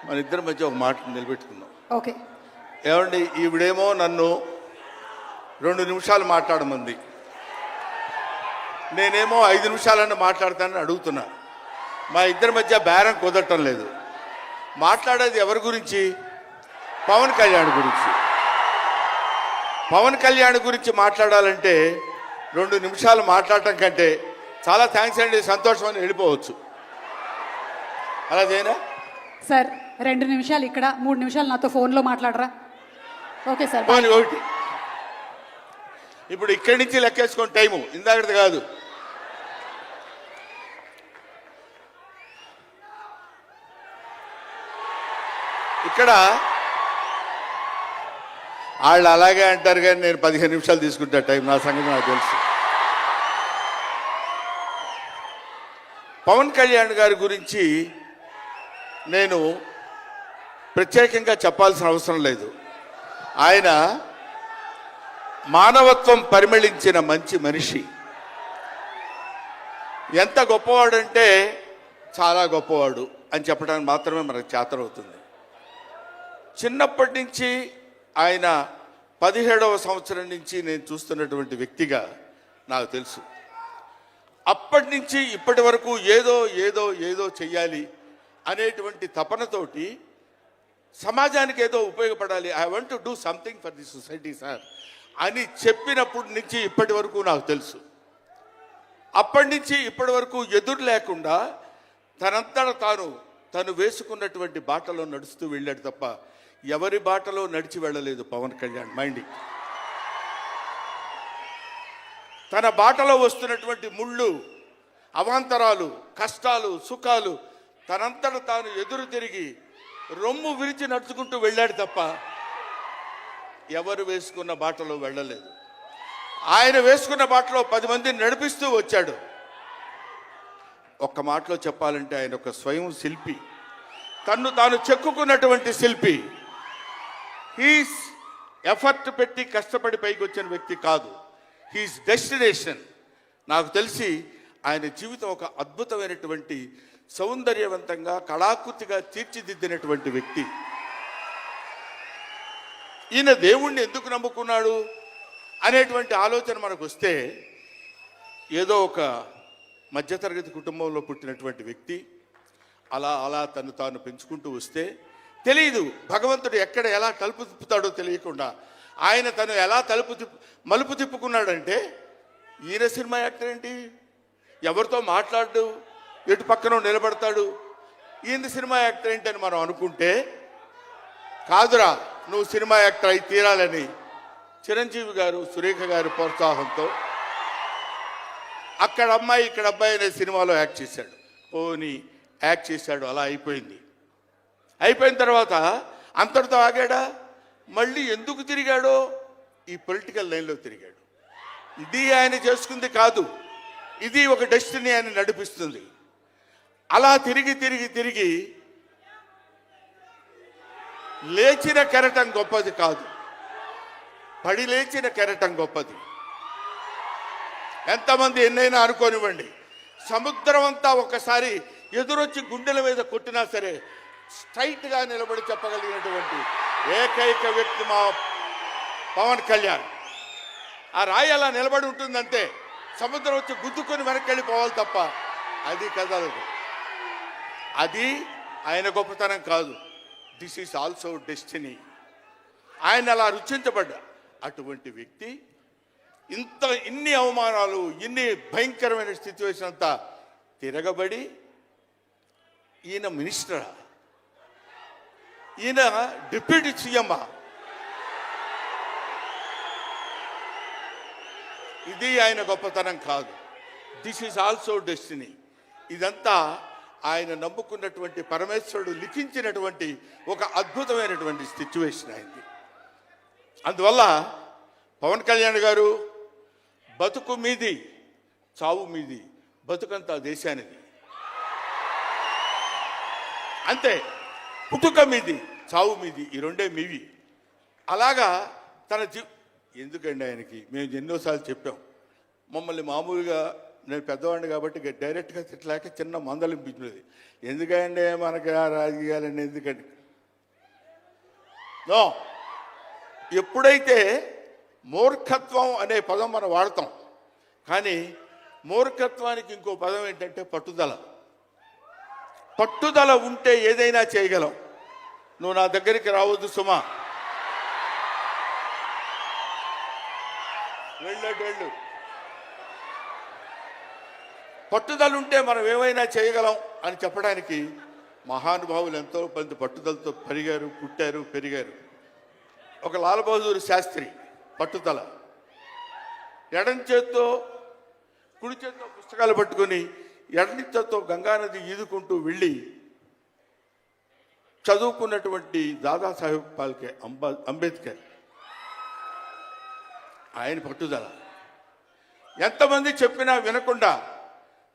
మన ఇద్దరి మధ్య ఒక మాట నిలబెట్టుకుందాం. ఓకే. ఏమండి, ఈవిడేమో నన్ను 2 నిమిషాలు మాట్లాడమంది, నేనేమో 5 నిమిషాలన్నా మాట్లాడతానని అడుగుతున్నా. మా ఇద్దరి మధ్య బేరం కుదరటం లేదు. మాట్లాడేది ఎవరి గురించి? పవన్ కళ్యాణ్ గురించి. పవన్ కళ్యాణ్ గురించి మాట్లాడాలంటే 2 నిమిషాలు మాట్లాడటం కంటే చాలా థ్యాంక్స్ అండి, సంతోషం అని వెళ్ళిపోవచ్చు. అలా చేయనా సార్? 2 నిమిషాలు ఇక్కడ, 3 నిమిషాలు నాతో ఫోన్లో మాట్లాడరా? Okay sir. ఒకటి ఇప్పుడు ఇక్కడి నుంచి లెక్కేసుకోండి టైము, ఇందాకటి కాదు. ఇక్కడ వాళ్ళు అలాగే అంటారు కానీ నేను 15 నిమిషాలు తీసుకుంటా టైం. నా సంగతి నాకు తెలుసు. పవన్ కళ్యాణ్ గారి గురించి నేను ప్రత్యేకంగా చెప్పాల్సిన అవసరం లేదు. ఆయన మానవత్వం పరిమళించిన మంచి మనిషి. ఎంత గొప్పవాడంటే చాలా గొప్పవాడు అని చెప్పడానికి మాత్రమే మనకు చేతనవుతుంది. చిన్నప్పటి నుంచి ఆయన 17వ సంవత్సరం నుంచి నేను చూస్తున్నటువంటి వ్యక్తిగా నాకు తెలుసు. అప్పటి నుంచి ఇప్పటి వరకు ఏదో ఏదో ఏదో చెయ్యాలి అనేటువంటి తపనతోటి సమాజానికి ఏదో ఉపయోగపడాలి, I want to do something for the society sir అని చెప్పినప్పటి నుంచి ఇప్పటి వరకు నాకు తెలుసు. అప్పటి నుంచి ఇప్పటి వరకు ఎదురు లేకుండా తనంతట తను వేసుకున్నటువంటి బాటలో నడుస్తూ వెళ్ళాడు తప్ప ఎవరి బాటలో నడిచి వెళ్ళలేదు పవన్ కళ్యాణ్. మైండ్ తన బాటలో వస్తున్నటువంటి ముళ్ళు, అవాంతరాలు, కష్టాలు, సుఖాలు తనంతట తాను ఎదురు తిరిగి రొమ్ము విరిచి నడుచుకుంటూ వెళ్ళాడు తప్ప ఎవరు వేసుకున్న బాటలో వెళ్ళలేదు. ఆయన వేసుకున్న బాటలో 10 మందిని నడిపిస్తూ వచ్చాడు. ఒక్క మాటలో చెప్పాలంటే ఆయన ఒక స్వయం శిల్పి, తన్ను తాను చెక్కుకున్నటువంటి శిల్పి. హీస్ ఎఫర్ట్ పెట్టి కష్టపడి పైకి వచ్చిన వ్యక్తి కాదు, హీస్ డెస్టినేషన్. నాకు తెలిసి ఆయన జీవితం ఒక అద్భుతమైనటువంటి సౌందర్యవంతంగా కళాకృతిగా తీర్చిదిద్దినటువంటి వ్యక్తి. ఈయన దేవుణ్ణి ఎందుకు నమ్ముకున్నాడు అనేటువంటి ఆలోచన మనకు వస్తే, ఏదో ఒక మధ్యతరగతి కుటుంబంలో పుట్టినటువంటి వ్యక్తి అలా అలా తను తాను పెంచుకుంటూ వస్తే తెలియదు భగవంతుడు ఎక్కడ ఎలా తలుపు తిప్పుతాడో తెలియకుండా ఆయన తను ఎలా మలుపు తిప్పుకున్నాడంటే, ఈయన సినిమా యాక్టర్ ఏంటి, ఎవరితో మాట్లాడు, ఎటు పక్కన నిలబడతాడు, ఈయన సినిమా యాక్టర్ ఏంటి అని మనం అనుకుంటే, కాదురా నువ్వు సినిమా యాక్టర్ అయి తీరాలని చిరంజీవి గారు, సురేఖ గారి ప్రోత్సాహంతో అక్కడ అమ్మాయి ఇక్కడ అబ్బాయి అనే సినిమాలో యాక్ట్ చేశాడు. పోనీ యాక్ట్ చేశాడు, అలా అయిపోయింది. అయిపోయిన తర్వాత అంతటితో ఆగాడా? మళ్ళీ ఎందుకు తిరిగాడో ఈ పొలిటికల్ లైన్లో తిరిగాడు. ఇది ఆయన చేసుకుంది కాదు, ఇది ఒక డెస్టినీ ఆయన నడిపిస్తుంది. అలా తిరిగి తిరిగి తిరిగి లేచిన కెరటం గొప్పది కాదు, పడి లేచిన కెరటం గొప్పది. ఎంతమంది ఎన్నైనా అనుకోనివ్వండి, సముద్రం అంతా ఒకసారి ఎదురొచ్చి గుండెల మీద కొట్టినా సరే స్ట్రైట్గా నిలబడి చెప్పగలిగినటువంటి ఏకైక వ్యక్తి మా పవన్ కళ్యాణ్. ఆ రాయి అలా నిలబడి ఉంటుందంటే సముద్రం వచ్చి గుద్దుకొని వెనక్కి వెళ్ళిపోవాలి తప్ప అది కదలదు. అది ఆయన గొప్పతనం కాదు, దిస్ ఈజ్ ఆల్సో డెస్టినీ. ఆయన అలా రుచించబడ్డా అటువంటి వ్యక్తి ఇన్ని అవమానాలు, ఇన్ని భయంకరమైన సిచ్యువేషన్ అంతా తిరగబడి ఈయన మినిస్టరా, ఈయన డిప్యూటీ సీఎమ్మా, ఇది ఆయన గొప్పతనం కాదు. This is also destiny. ఇదంతా ఆయన నమ్ముకున్నటువంటి పరమేశ్వరుడు లిఖించినటువంటి ఒక అద్భుతమైనటువంటి సిచ్యువేషన్ అయింది. అందువల్ల పవన్ కళ్యాణ్ గారు బతుకు మీది, చావు మీది, బతుకంతా దేశానిది. అంతే, పుట్టుక మీది, చావు మీది, ఈ రెండే మీవి. అలాగా తన ఎందుకండి ఆయనకి మేము ఎన్నోసార్లు చెప్పాం, మమ్మల్ని మామూలుగా నేను పెద్దవాడిని కాబట్టి డైరెక్ట్గా తిట్టలేక చిన్న మందలింపించినది. ఎందుకంటే మనకి ఆ రాజకీయాలన్నీ ఎందుకండి? నో, ఎప్పుడైతే మూర్ఖత్వం అనే పదం మనం వాడతాం, కానీ మూర్ఖత్వానికి ఇంకో పదం ఏంటంటే పట్టుదల. పట్టుదల ఉంటే ఏదైనా చేయగలం. నువ్వు నా దగ్గరికి రావద్దు సుమా, వెళ్ళు. పట్టుదల ఉంటే మనం ఏమైనా చేయగలం అని చెప్పడానికి మహానుభావులు ఎంతో మంది పట్టుదలతో పుట్టారు, పెరిగారు. ఒక లాల్ బహదూర్ శాస్త్రి పట్టుదల, ఎడం చేత్తో కుడి చేత్తో పుస్తకాలు పట్టుకొని ఎడని చేత్తో గంగానది ఈదుకుంటూ వెళ్ళి చదువుకున్నటువంటి దాదాసాహెబ్ ఫాల్కే అంబేద్కర్. ఆయన పట్టుదల. ఎంతమంది చెప్పినా వినకుండా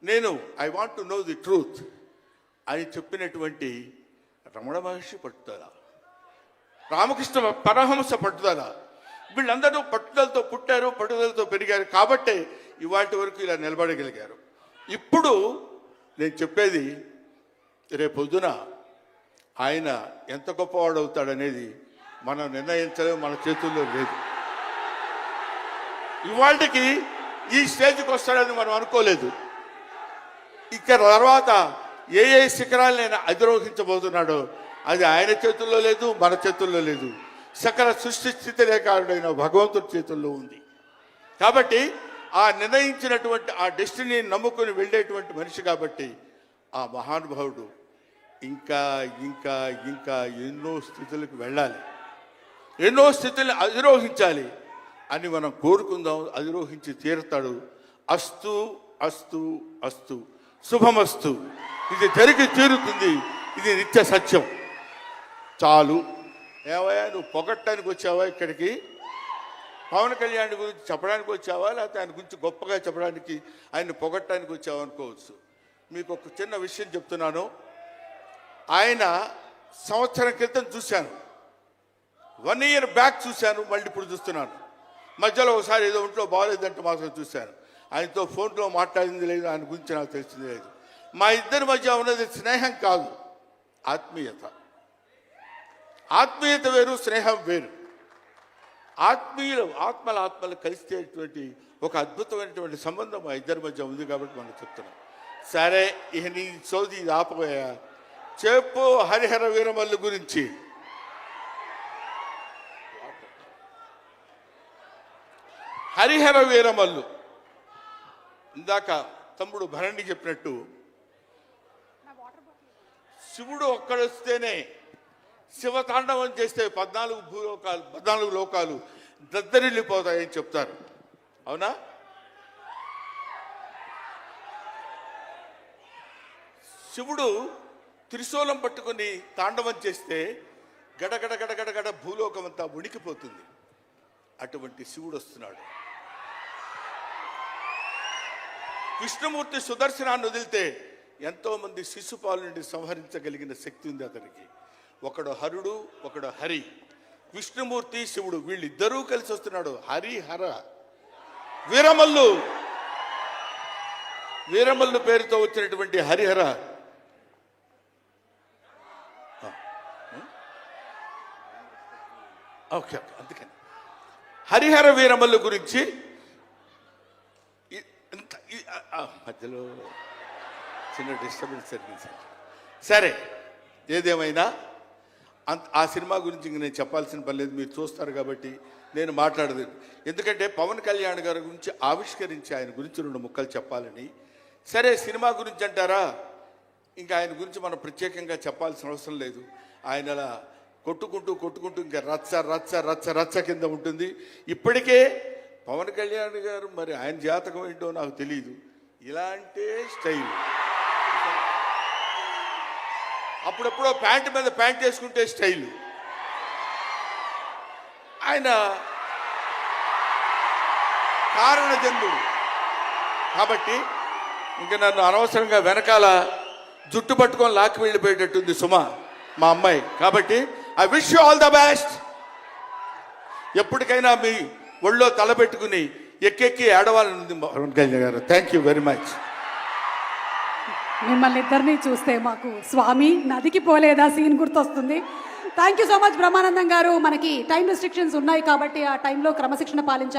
నేను I want to know the truth అని చెప్పినటువంటి రమణ మహర్షి పట్టుదల, రామకృష్ణ పరమహంస పట్టుదల. వీళ్ళందరూ పట్టుదలతో పుట్టారు, పట్టుదలతో పెరిగారు కాబట్టే ఇవాటి వరకు ఇలా నిలబడగలిగారు. ఇప్పుడు నేను చెప్పేది, రేపొద్దున ఆయన ఎంత గొప్పవాడు అవుతాడనేది మనం నిర్ణయించడం మన చేతుల్లో లేదు. ఇవాళకి ఈ స్టేజ్కి వస్తాడని మనం అనుకోలేదు. ఇక తర్వాత ఏ శిఖరాలను ఆయన అధిరోహించబోతున్నాడో అది ఆయన చేతుల్లో లేదు, మన చేతుల్లో లేదు. సకల సృష్టి స్థితి రేఖారుడైన భగవంతుడి చేతుల్లో ఉంది. కాబట్టి ఆ నిర్ణయించినటువంటి ఆ డెస్టినీని నమ్ముకొని వెళ్ళేటువంటి మనిషి కాబట్టి ఆ మహానుభావుడు ఇంకా ఇంకా ఇంకా ఎన్నో స్థితులకు వెళ్ళాలి, ఎన్నో స్థితులను అధిరోహించాలి అని మనం కోరుకుందాం. అధిరోహించి తీరుతాడు. అస్తు అస్తు అస్తు, శుభమస్తు. ఇది జరిగి తీరుతుంది. ఇది నిత్య సత్యం. చాలు. ఏవయ్యా, నువ్వు పొగట్టడానికి వచ్చావా ఇక్కడికి? పవన్ కళ్యాణ్ గురించి చెప్పడానికి వచ్చావా, లేకపోతే ఆయన గురించి గొప్పగా చెప్పడానికి, ఆయన్ని పొగట్టడానికి వచ్చావా అనుకోవచ్చు. మీకు ఒక చిన్న విషయం చెప్తున్నాను. ఆయన సంవత్సరం క్రితం చూశాను, 1 year బ్యాక్ చూశాను, మళ్ళీ ఇప్పుడు చూస్తున్నాను. మధ్యలో ఒకసారి ఏదో ఒంట్లో బాగోలేదంటే మాత్రం చూశాను. ఆయనతో ఫోన్లో మాట్లాడింది లేదు, ఆయన గురించి నాకు తెలిసింది లేదు. మా ఇద్దరి మధ్య ఉన్నది స్నేహం కాదు, ఆత్మీయత. ఆత్మీయత వేరు, స్నేహం వేరు. ఆత్మలు కలిసేటువంటి ఒక అద్భుతమైనటువంటి సంబంధం మా ఇద్దరి మధ్య ఉంది కాబట్టి మనం చెప్తున్నాం. సరే, ఇక నీ సోది ఇది ఆపబోయా. చెప్పు హరిహర వీరమల్లు గురించి. హరిహర వీరమల్లు ఇందాక తమ్ముడు భరణి చెప్పినట్టు, శివుడు ఒక్కడొస్తేనే, శివతాండవం చేస్తే 14 లోకాలు దద్దరిల్లిపోతాయని చెప్తారు. అవునా? శివుడు త్రిశూలం పట్టుకుని తాండవం చేస్తే గడగడ గడగడగడ భూలోకం అంతా ఉణికిపోతుంది. అటువంటి శివుడు వస్తున్నాడు. కృష్ణమూర్తి సుదర్శనాన్ని వదిలితే ఎంతోమంది శిశుపాలు నుండి సంహరించగలిగిన శక్తి ఉంది అతనికి. ఒకడు హరుడు, ఒకడు హరి. విష్ణుమూర్తి, శివుడు వీళ్ళిద్దరూ కలిసి వస్తున్నాడు. హరిహర వీరమల్లు పేరుతో వచ్చినటువంటి హరిహర. ఓకే, అందుకని హరిహర వీరమల్లు గురించి మధ్యలో చిన్న డిస్టర్బెన్స్ జరిగింది. సరే, ఏదేమైనా ఆ సినిమా గురించి ఇంక నేను చెప్పాల్సిన పని లేదు, మీరు చూస్తారు కాబట్టి నేను మాట్లాడదు. ఎందుకంటే పవన్ కళ్యాణ్ గారి గురించి ఆవిష్కరించి ఆయన గురించి 2 ముక్కలు చెప్పాలని. సరే, సినిమా గురించి అంటారా, ఇంకా ఆయన గురించి మనం ప్రత్యేకంగా చెప్పాల్సిన అవసరం లేదు. ఆయన అలా కొట్టుకుంటూ ఇంకా రచ్చ కింద ఉంటుంది. ఇప్పటికే పవన్ కళ్యాణ్ గారు, మరి ఆయన జాతకం ఏంటో నాకు తెలియదు, ఇలాంటి స్టైల్. అప్పుడప్పుడో ప్యాంటు మీద ప్యాంట్ వేసుకుంటే స్టైల్. ఆయన కారణజన్ముడు కాబట్టి ఇంకా నన్ను అనవసరంగా వెనకాల జుట్టు పట్టుకొని లాక్కి వెళ్ళిపోయేటట్టుంది సుమా, మా అమ్మాయి. కాబట్టి I wish you all the best. ఎప్పటికైనా మీ ఒళ్ళో తలపెట్టుకుని ఎక్కెక్కి ఏడవాలని ఉంది పవన్ కళ్యాణ్ గారు. Thank you very much. మిమ్మల్ని ఇద్దరిని చూస్తే మాకు స్వామి నదికి పోలేదా సీన్ గుర్తొస్తుంది. Thank you so much Brahmanandam గారు. మనకి టైం రెస్ట్రిక్షన్స్ ఉన్నాయి కాబట్టి ఆ టైంలో క్రమశిక్షణ పాలించాలి.